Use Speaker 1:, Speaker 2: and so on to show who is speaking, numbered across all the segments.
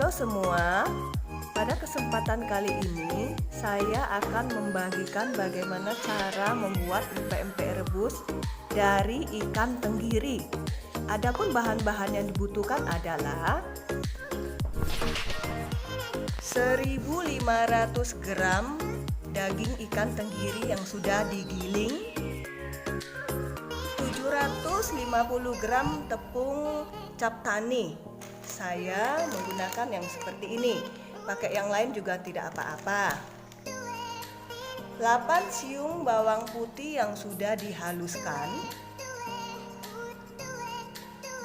Speaker 1: Halo semua, pada kesempatan kali ini saya akan membagikan bagaimana cara membuat empek-empek rebus dari ikan tenggiri. Adapun bahan-bahan yang dibutuhkan adalah 1.500 gram daging ikan tenggiri yang sudah digiling, 750 gram tepung cap tani. Saya menggunakan yang seperti ini, pakai yang lain juga tidak apa-apa. 8 siung bawang putih yang sudah dihaluskan,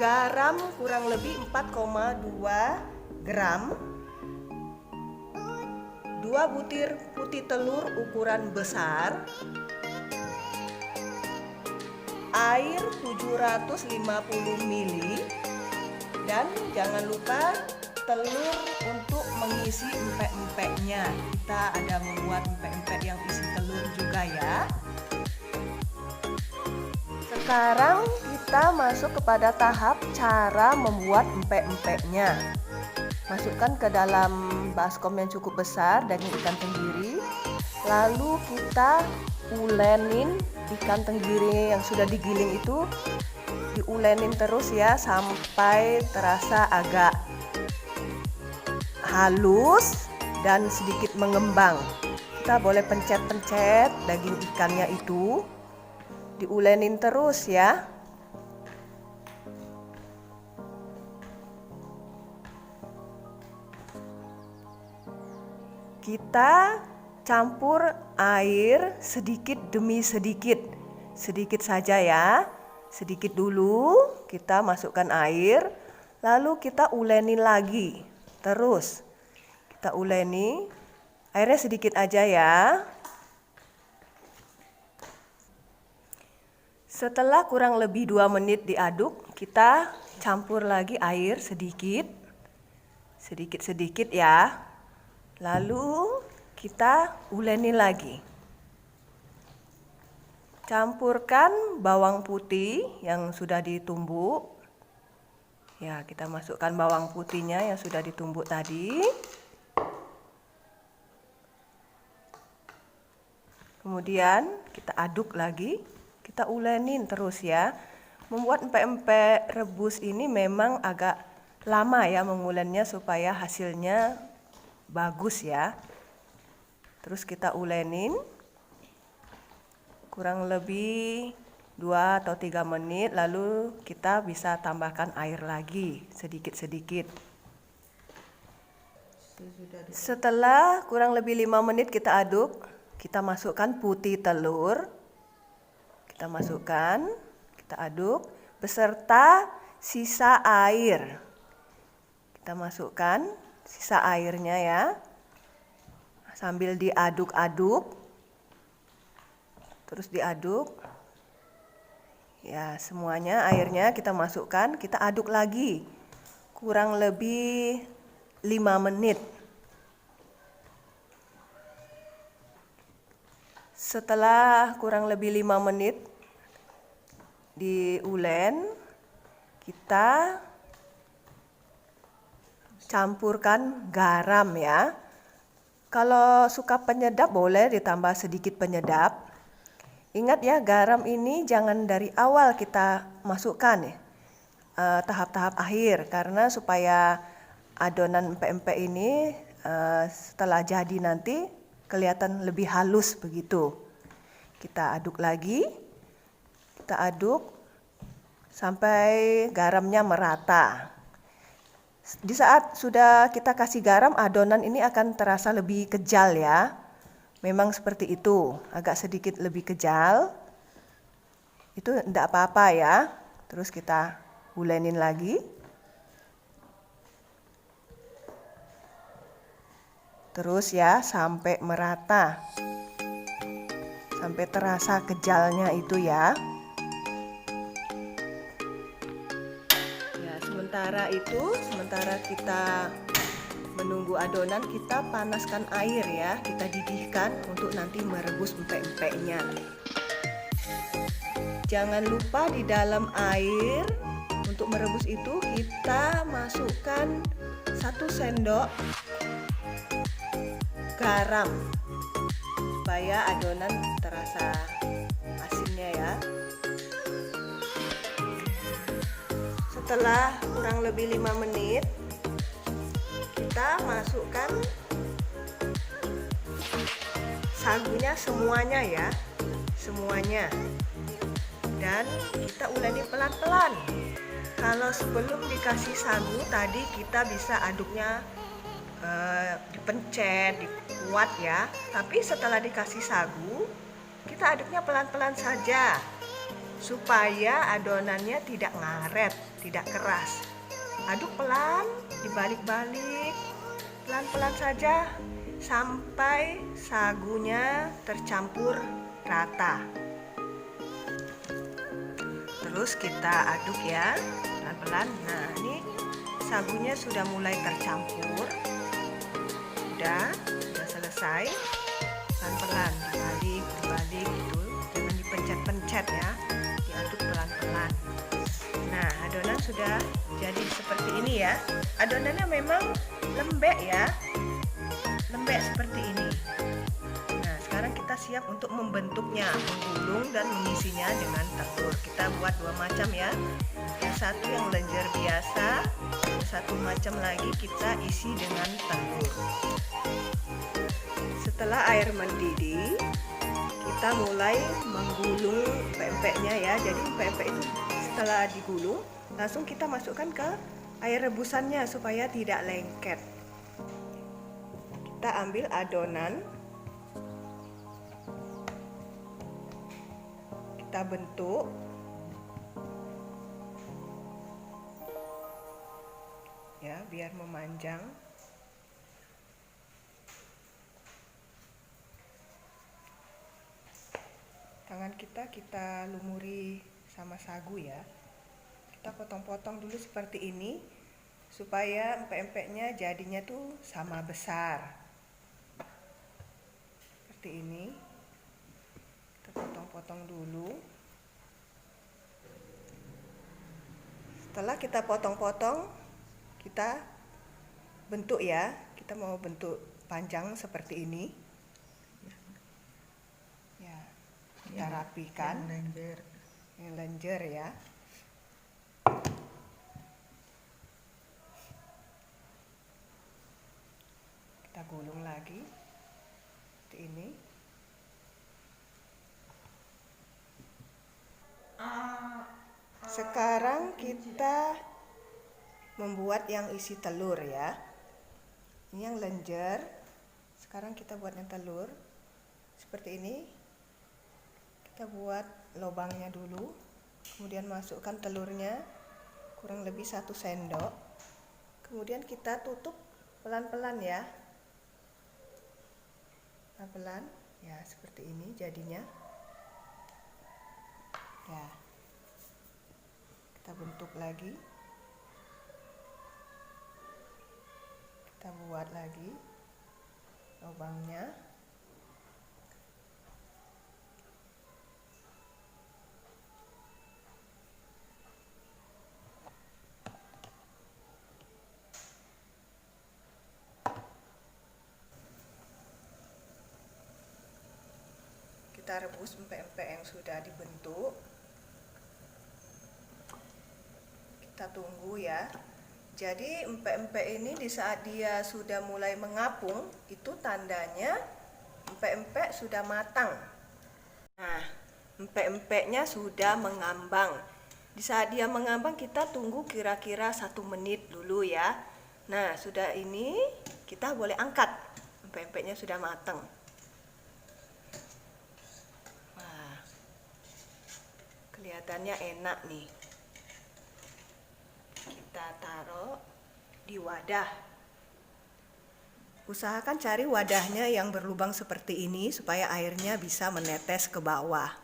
Speaker 1: garam kurang lebih 4,2 gram, 2 butir putih telur ukuran besar, air 750 ml, dan jangan lupa telur untuk mengisi empek-empeknya. Kita ada membuat empek-empek yang isi telur juga ya. Sekarang kita masuk kepada tahap cara membuat empek-empeknya. Masukkan ke dalam baskom yang cukup besar daging ikan tenggiri, lalu kita ulenin ikan tenggiri yang sudah digiling itu, diulenin terus ya sampai terasa agak halus dan sedikit mengembang. Kita boleh pencet-pencet daging ikannya itu, diulenin terus ya. Kita campur air sedikit demi sedikit, sedikit saja ya. Sedikit dulu kita masukkan air, lalu kita ulenin lagi. Terus kita uleni, airnya sedikit aja ya. Setelah kurang lebih 2 menit diaduk, kita campur lagi air sedikit, sedikit-sedikit ya. Lalu kita uleni lagi. Campurkan bawang putih yang sudah ditumbuk. Ya, kita masukkan bawang putihnya yang sudah ditumbuk tadi. Kemudian kita aduk lagi, kita ulenin terus ya. Membuat empek-empek rebus ini memang agak lama ya mengulennya supaya hasilnya bagus ya. Terus kita ulenin kurang lebih 2 atau 3 menit, lalu kita bisa tambahkan air lagi sedikit-sedikit. Setelah kurang lebih 5 menit kita aduk, kita masukkan putih telur. Kita masukkan, kita aduk beserta sisa air. Kita masukkan sisa airnya ya. Sambil diaduk-aduk. Terus diaduk. Ya, semuanya airnya kita masukkan, kita aduk lagi. Kurang lebih 5 menit. Setelah kurang lebih 5 menit diulen, kita campurkan garam ya. Kalau suka penyedap boleh ditambah sedikit penyedap. Ingat ya, garam ini jangan dari awal kita masukkan ya, tahap-tahap akhir, karena supaya adonan empek-empek ini setelah jadi nanti kelihatan lebih halus begitu. Kita aduk lagi, kita aduk sampai garamnya merata. Di saat sudah kita kasih garam, adonan ini akan terasa lebih kejal ya. Memang seperti itu, agak sedikit lebih kejal. Itu tidak apa-apa ya. Terus kita ulenin lagi. Terus ya, sampai merata. Sampai terasa kejalnya itu ya. Ya, sementara kita menunggu adonan, kita panaskan air ya, kita didihkan untuk nanti merebus empek-empeknya. Jangan lupa di dalam air untuk merebus itu kita masukkan 1 sendok garam supaya adonan terasa asinnya ya. Setelah kurang lebih 5 menit, kita masukkan sagunya semuanya ya, semuanya, dan kita uleni pelan-pelan. Kalau sebelum dikasih sagu tadi kita bisa aduknya dipencet, dikuat ya, tapi setelah dikasih sagu kita aduknya pelan-pelan saja supaya adonannya tidak ngaret, tidak keras. Aduk pelan, dibalik-balik, pelan-pelan saja sampai sagunya tercampur rata. Terus kita aduk ya, pelan-pelan. Nah, ini sagunya sudah mulai tercampur. Sudah selesai. Pelan-pelan, dibalik gitu. Jangan dipencet-pencet ya. Diaduk pelan-pelan. Nah, adonan sudah jadi seperti ini ya. Adonannya memang lembek ya. Lembek seperti ini. Nah, sekarang kita siap untuk membentuknya, menggulung dan mengisinya dengan telur. Kita buat 2 macam ya. Yang satu yang lenjer biasa, yang satu macam lagi kita isi dengan telur. Setelah air mendidih, kita mulai menggulung empek-empeknya ya. Jadi empek-empek itu setelah digulung, langsung kita masukkan ke air rebusannya supaya tidak lengket. Kita ambil adonan, kita bentuk ya biar memanjang. Tangan kita lumuri sama sagu ya. Kita potong-potong dulu seperti ini supaya empek-empeknya jadinya tuh sama besar. Seperti ini. Kita potong-potong dulu. Setelah kita potong-potong, kita bentuk ya. Kita mau bentuk panjang seperti ini. Ya, kita rapikan. Yang lenjer ya. Kita gulung lagi seperti ini. Sekarang kita membuat yang isi telur ya. Ini yang lenjer. Sekarang kita buat yang telur seperti ini. Kita buat lubangnya dulu, kemudian masukkan telurnya kurang lebih 1 sendok. Kemudian kita tutup pelan-pelan ya. Pelan-pelan ya, seperti ini jadinya ya. Kita bentuk lagi, kita buat lagi lubangnya. Kita rebus empek-empek yang sudah dibentuk. Kita tunggu ya. Jadi empek-empek ini di saat dia sudah mulai mengapung, itu tandanya empek-empek sudah matang. Nah, empek-empeknya sudah mengambang. Di saat dia mengambang kita tunggu kira-kira 1 menit dulu ya. Nah, sudah ini kita boleh angkat. Empek-empeknya sudah matang. Kelihatannya enak nih. Kita taruh di wadah. Usahakan cari wadahnya yang berlubang seperti ini supaya airnya bisa menetes ke bawah.